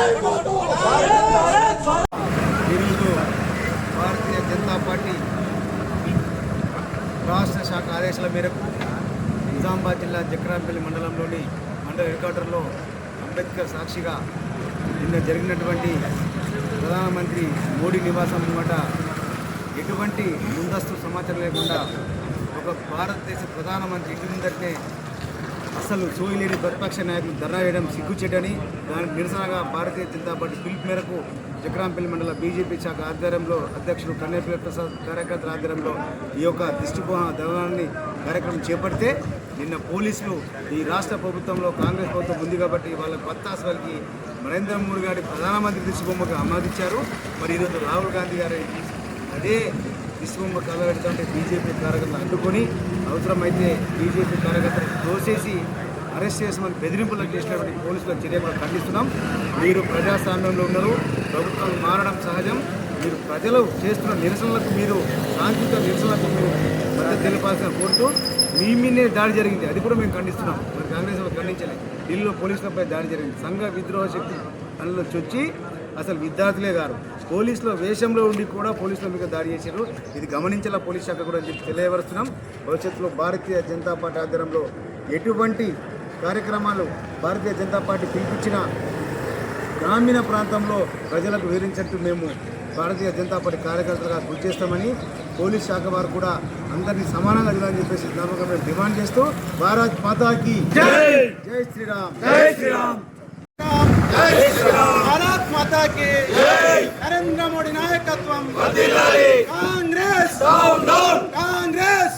ఈరోజు భారతీయ జనతా పార్టీ రాష్ట్ర శాఖ ఆదేశాల మేరకు నిజామాబాద్ జిల్లా జక్రాంపల్లి మండలంలోని మండల హెడ్ క్వార్టర్లో అంబేద్కర్ సాక్షిగా నిన్న జరిగినటువంటి ప్రధానమంత్రి మోడీ నివాసం ముంగట ఎటువంటి ముందస్తు సమాచారం లేకుండా ఒక భారతదేశ ప్రధానమంత్రి ఇంటి ముందరనే అసలు సోయిలేని ప్రతిపక్ష నాయకులు ధర్నా వేయడం సిగ్గుచేటని దానికి నిరసనగా భారతీయ జనతా పార్టీ పిలుపు మేరకు జక్రాంపల్లి మండల బీజేపీ శాఖ ఆధ్వర్యంలో అధ్యక్షుడు కన్నేపల్లి ప్రసాద్ కార్యకర్తల ఆధ్వర్యంలో ఈ యొక్క దిష్టిబోహ ధర్నాన్ని కార్యక్రమం చేపడితే నిన్న పోలీసులు ఈ రాష్ట్ర ప్రభుత్వంలో కాంగ్రెస్ ప్రభుత్వం ఉంది కాబట్టి వాళ్ళ బత్తాసు వాళ్ళకి నరేంద్ర మోడీ గారి ప్రధానమంత్రి దిష్టిబొమ్మకు ఆమోదించారు. మరి ఈరోజు రాహుల్ గాంధీ గారి అదే దిష్టిబొమ్మ కలబెడుతుంటే బీజేపీ కార్యకర్తలు అడ్డుకొని అవసరమైతే బీజేపీ కార్యకర్తలు తోసేసి అరెస్ట్ చేసామని బెదిరింపులకు చేసినటువంటి పోలీసుల చర్యలు ఖండిస్తున్నాం. మీరు ప్రజాస్వామ్యంలో ఉన్నారు, ప్రభుత్వాలు మారడం సహజం. మీరు ప్రజలు చేస్తున్న నిరసనలకు మీరు శాంతియుత నిరసనలకు మీరు మద్దతు తెలిపాల్సిన కోరుతూ మీ మీదే దాడి జరిగింది, అది కూడా మేము ఖండిస్తున్నాం. మరి కాంగ్రెస్ ఖండించలేదు. ఢిల్లీలో పోలీసులపై దాడి జరిగింది. సంఘ విద్రోహ శక్తి అందులో చొచ్చి అసలు విద్యార్థులే గారు పోలీసుల వేషంలో ఉండి కూడా పోలీసుల మీద దాడి చేశారు. ఇది గమనించాల పోలీస్ శాఖ కూడా తెలియవరుస్తున్నాం. భవిష్యత్తులో భారతీయ జనతా పార్టీ ఆధ్వర్యంలో ఎటువంటి కార్యక్రమాలు భారతీయ జనతా పార్టీ పిలిపించిన గ్రామీణ ప్రాంతంలో ప్రజలకు వివరించినట్టు మేము భారతీయ జనతా పార్టీ కార్యకర్తలుగా కృషి చేస్తామని పోలీస్ శాఖ వారు కూడా అందరినీ సమానంగా చూడాలని చెప్పేసి మేము డిమాండ్ చేస్తూ భారత్ మాతాకి జై శ్రీరామ్, జై శ్రీరామ్, జై శ్రీరామ్, భారత్ మాతాకి నరేంద్ర మోడీ నాయకత్వం కాంగ్రెస్ కాంగ్రెస్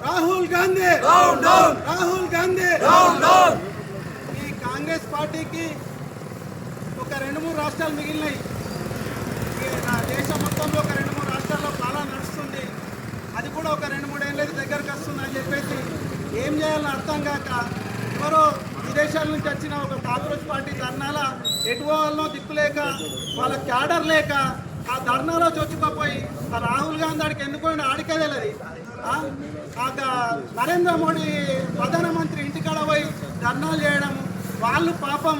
రాహుల్ గాంధీ రాహుల్ గాంధీ. ఈ కాంగ్రెస్ పార్టీకి ఒక 2-3 రాష్ట్రాలు మిగిలినాయి. దేశం మొత్తంలో ఒక 2-3 రాష్ట్రాల్లో పాలన నడుస్తుంది. అది కూడా ఒక 2-3 ఏళ్ళకి దగ్గరకు వస్తుంది అని చెప్పేసి ఏం చేయాలని అర్థం కాక ఎవరో విదేశాల నుంచి వచ్చిన ఒక కాంగ్రెస్ పార్టీ ధర్నాల ఎటువల్లో దిక్కులేక వాళ్ళ క్యాడర్ లేక ఆ ధర్నాలో చొచ్చుకోపోయి ఆ రాహుల్ గాంధీ ఆడికి ఎందుకు ఆడికే తెలియదు. నరేంద్ర మోడీ ప్రధానమంత్రి ఇంటికాడ పోయి ధర్నాలు చేయడం, వాళ్ళు పాపం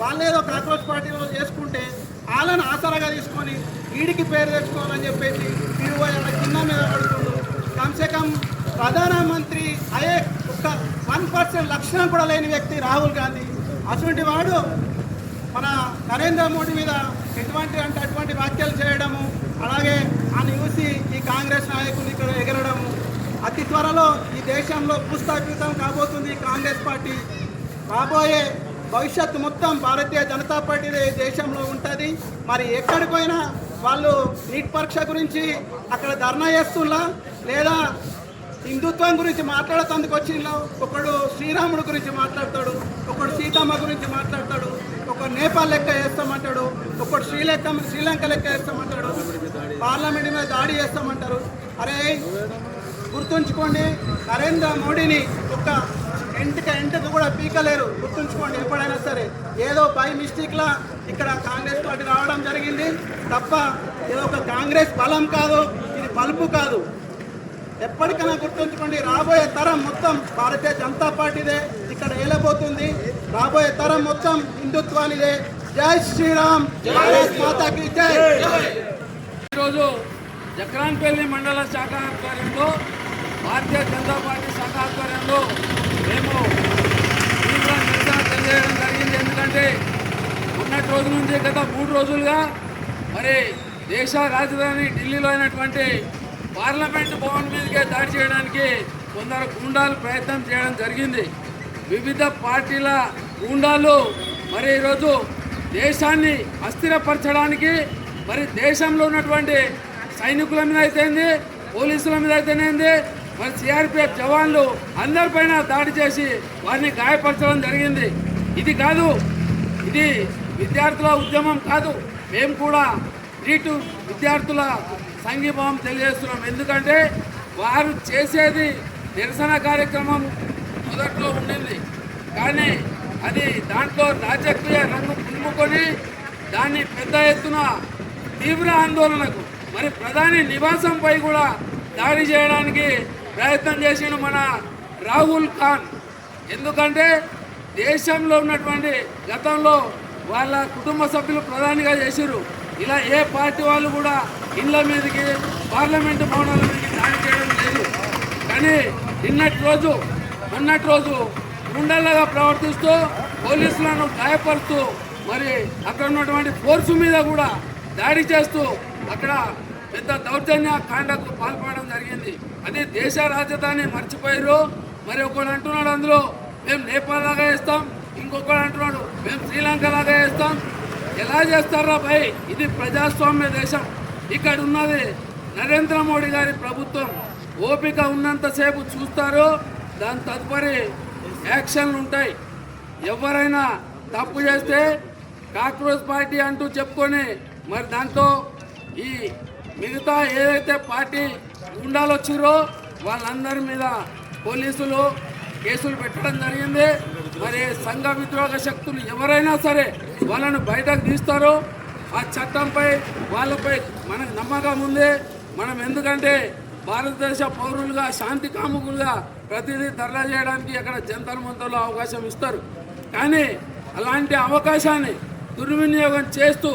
వాళ్ళేదో కాంగ్రెస్ పార్టీలో చేసుకుంటే వాళ్ళని ఆసరాగా తీసుకొని వీడికి పేరు తెచ్చుకోవాలని చెప్పేసి వీడు పోయి కింద మీద పడుతుండు. కమ్సే కమ్ ప్రధానమంత్రి అయ్యే ఒక్క 1% లక్షణం కూడా లేని వ్యక్తి రాహుల్ గాంధీ. అటువంటి వాడు మన నరేంద్ర మోడీ మీద అటువంటి వ్యాఖ్యలు చేయడము, అలాగే ఆయన చూసి ఈ కాంగ్రెస్ నాయకులు ఇక్కడ ఎగరడము. అతి త్వరలో ఈ దేశంలో భూస్థాపితం కాబోతుంది కాంగ్రెస్ పార్టీ. రాబోయే భవిష్యత్తు మొత్తం భారతీయ జనతా పార్టీ దేశంలో ఉంటుంది. మరి ఎక్కడికైనా వాళ్ళు నీట్ పరీక్ష గురించి అక్కడ ధర్నా చేస్తున్నా లేదా హిందుత్వం గురించి మాట్లాడేందుకు వచ్చిందో ఒకడు శ్రీరాముడు గురించి మాట్లాడతాడు, ఒకడు సీతమ్మ గురించి మాట్లాడతాడు, ఒకడు నేపాల్ లెక్క చేస్తామంటాడు, ఒకడు శ్రీలంక లెక్క చేస్తామంటాడు, పార్లమెంట్ మీద దాడి చేస్తామంటారు. అరే గుర్తుంచుకోండి, నరేంద్ర మోడీని ఒక ఎంటకు కూడా పీకలేరు. గుర్తుంచుకోండి ఎప్పుడైనా సరే. ఏదో బై మిస్టేక్లా ఇక్కడ కాంగ్రెస్ పార్టీ రావడం జరిగింది తప్ప ఏదో ఒక కాంగ్రెస్ బలం కాదు, ఇది బలుపు కాదు. ఎప్పటికైనా గుర్తుంచుకోండి, రాబోయే తరం మొత్తం భారతీయ జనతా పార్టీదే ఇక్కడ ఏలబోతుంది. రాబోయే తరం మొత్తం హిందుత్వానిదే. జై శ్రీరామ్, భారత్ మాతాకి జై. ఈరోజు జక్రాన్పల్లి మండల శాఖ ఆధ్వర్యంలో భారతీయ జనతా పార్టీ శాఖ ఆధ్వర్యంలో మేము తీవ్ర నిరసన తెలియజేయడం జరిగింది. ఎందుకంటే మొన్నటి రోజు నుంచి గత 3 రోజులుగా మరి దేశ రాజధాని ఢిల్లీలో అయినటువంటి పార్లమెంటు భవన్ మీదకే దాడి చేయడానికి కొందరు గూండాలు ప్రయత్నం చేయడం జరిగింది. వివిధ పార్టీల గూండాలు మరి ఈరోజు దేశాన్ని అస్థిరపరచడానికి మరి దేశంలో ఉన్నటువంటి సైనికుల మీద అయితేంది, పోలీసుల మీద అయితేనేంది, మరి సిఆర్పిఎఫ్ జవాన్లు అందరిపైన దాడి చేసి వారిని గాయపరచడం జరిగింది. ఇది కాదు, ఇది విద్యార్థుల ఉద్యమం కాదు. మేము కూడా నీటు విద్యార్థుల సంఘీభావం తెలియజేస్తున్నాం. ఎందుకంటే వారు చేసేది నిరసన కార్యక్రమం మొదట్లో ఉండింది, కానీ అది దాంట్లో రాజకీయ రంగు పులుముకొని దాన్ని పెద్ద ఎత్తున తీవ్ర ఆందోళనకు మరి ప్రధాని నివాసంపై కూడా దాడి చేయడానికి ప్రయత్నం చేసిన మన రాహుల్ ఖాన్. ఎందుకంటే దేశంలో ఉన్నటువంటి గతంలో వాళ్ళ కుటుంబ సభ్యులు ప్రధానిగా చేసిర్రు. ఇలా ఏ పార్టీ వాళ్ళు కూడా ఇళ్ళ మీదకి పార్లమెంటు భవనాల మీదకి దాడి చేయడం లేదు. కానీ మొన్నటి రోజు గుండెల్లాగా ప్రవర్తిస్తూ పోలీసులను గాయపరుస్తూ మరి అక్కడ ఉన్నటువంటి ఫోర్సు మీద కూడా దాడి చేస్తూ అక్కడ పెద్ద దౌర్జన్య కాండకు పాల్పడడం జరిగింది. అది దేశ రాజధాని మర్చిపోయారు. మరి ఒకడు అంటున్నాడు అందులో మేము నేపాల్ లాగా వేస్తాం, ఇంకొకడు అంటున్నాడు మేము శ్రీలంక లాగా వేస్తాం. ఎలా చేస్తారా భయ్? ఇది ప్రజాస్వామ్య దేశం. ఇక్కడ ఉన్నది నరేంద్ర మోడీ గారి ప్రభుత్వం. ఓపిక ఉన్నంతసేపు చూస్తారు, దాని తదుపరి యాక్షన్లు ఉంటాయి. ఎవరైనా తప్పు చేస్తే కాక్రోచ్ పార్టీ అంటూ చెప్పుకొని మరి దాంతో ఈ మిగతా ఏదైతే పార్టీ గుండాలు వచ్చిరో వాళ్ళందరి మీద పోలీసులు కేసులు పెట్టడం జరిగింది. మరి సంఘ విద్రోహ శక్తులు ఎవరైనా సరే వాళ్ళను బయటకు తీస్తారు. ఆ చట్టంపై వాళ్ళపై మనకు నమ్మకం ఉంది. మనం ఎందుకంటే భారతదేశ పౌరులుగా శాంతి కాముకులుగా ప్రతిదీ ధర్నా చేయడానికి అక్కడ జంతర్ మంతర్లో అవకాశం ఇస్తారు. కానీ అలాంటి అవకాశాన్ని దుర్వినియోగం చేస్తూ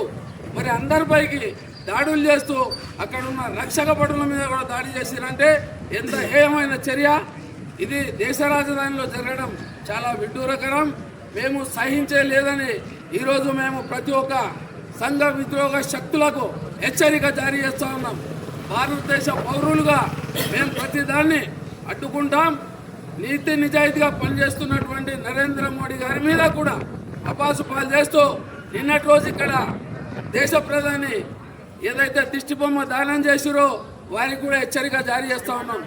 మరి అందరిపైకి దాడులు చేస్తూ అక్కడ ఉన్న రక్షక భటుల మీద కూడా దాడి చేసిరంటే ఎంత హేయమైన చర్య. ఇది దేశ రాజధానిలో జరగడం చాలా విడ్డూరకరం. మేము సహించలేదని ఈరోజు మేము ప్రతి ఒక్క సంఘ విద్రోహ శక్తులకు హెచ్చరిక జారీ చేస్తూ ఉన్నాం. భారతదేశ పౌరులుగా మేము ప్రతి దాన్ని అడ్డుకుంటాం. నీతి నిజాయితీగా పనిచేస్తున్నటువంటి నరేంద్ర మోడీ గారి మీద కూడా అపాసు పాలు చేస్తూ నిన్నటి రోజు ఇక్కడ దేశ ప్రధాని ఏదైతే దిష్టి బొమ్మ దానం చేసిరో వారికి కూడా హెచ్చరిక జారీ చేస్తూ ఉన్నాం.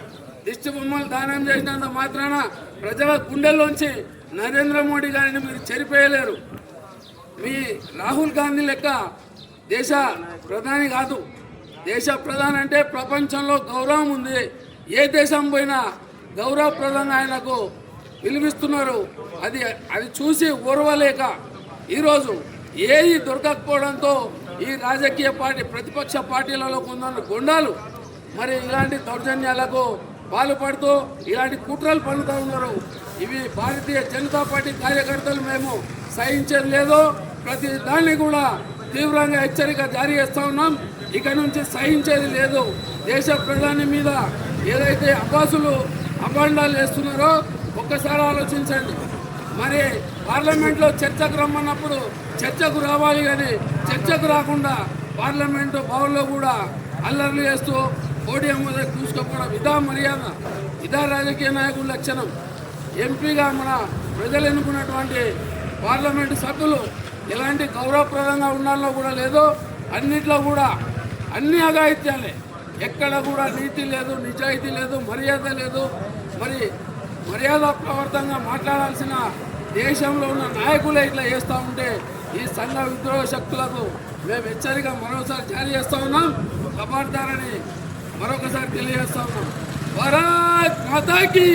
దిష్టి బొమ్మలు దానం చేసినంత మాత్రాన ప్రజల గుండెల్లోంచి నరేంద్ర మోడీ గారిని మీరు చెరిపేయలేరు. మీ రాహుల్ గాంధీ లెక్క దేశ ప్రధాని కాదు. దేశ ప్రధాని అంటే ప్రపంచంలో గౌరవం ఉంది. ఏ దేశం పోయినా గౌరవప్రదంగా ఆయనకు విలువిస్తున్నారు. అది చూసి ఓర్వలేక ఈరోజు ఏది దొరకకపోవడంతో ఈ రాజకీయ పార్టీ ప్రతిపక్ష పార్టీలలో కొందరు గుండాలు మరి ఇలాంటి దౌర్జన్యాలకు పాల్పడుతూ ఇలాంటి కుట్రలు పన్నుతూ ఉన్నారు. ఇవి భారతీయ జనతా పార్టీ కార్యకర్తలు మేము సహించేది లేదు. ప్రతి దాన్ని కూడా తీవ్రంగా హెచ్చరిక జారీ చేస్తూ ఉన్నాం. ఇక నుంచి సహించేది లేదు. దేశ ప్రధాని మీద ఏదైతే అభాండాలు వేస్తున్నారో ఒక్కసారి ఆలోచించండి. మరి పార్లమెంట్లో చర్చకు రమ్మన్నప్పుడు చర్చకు రావాలి, కానీ చర్చకు రాకుండా పార్లమెంటు భవన్లో కూడా అల్లర్లు చేస్తూ పోడియం మీద చూసుకోకపోవడం ఇదా రాజకీయ నాయకుల లక్షణం. ఎంపీగా మన ప్రజలు ఎన్నుకున్నటువంటి పార్లమెంటు సభ్యులు ఎలాంటి గౌరవప్రదంగా ఉండాలో కూడా లేదు. అన్నిట్లో కూడా అన్ని అఘాయిత్యాలే. ఎక్కడ కూడా నీతి లేదు, నిజాయితీ లేదు, మర్యాద లేదు. మరి మర్యాద ప్రవర్తంగా మాట్లాడాల్సిన దేశంలో ఉన్న నాయకులే ఇట్లా చేస్తూ ఉంటే ఈ సంఘ విద్రోహ శక్తులకు మేము హెచ్చరిక మరోసారి జారీ చేస్తూ ఉన్నాం. ఖబర్దారని మరొకసారి తెలియజేస్తా ఉన్నాం. భారత్ మాతాకి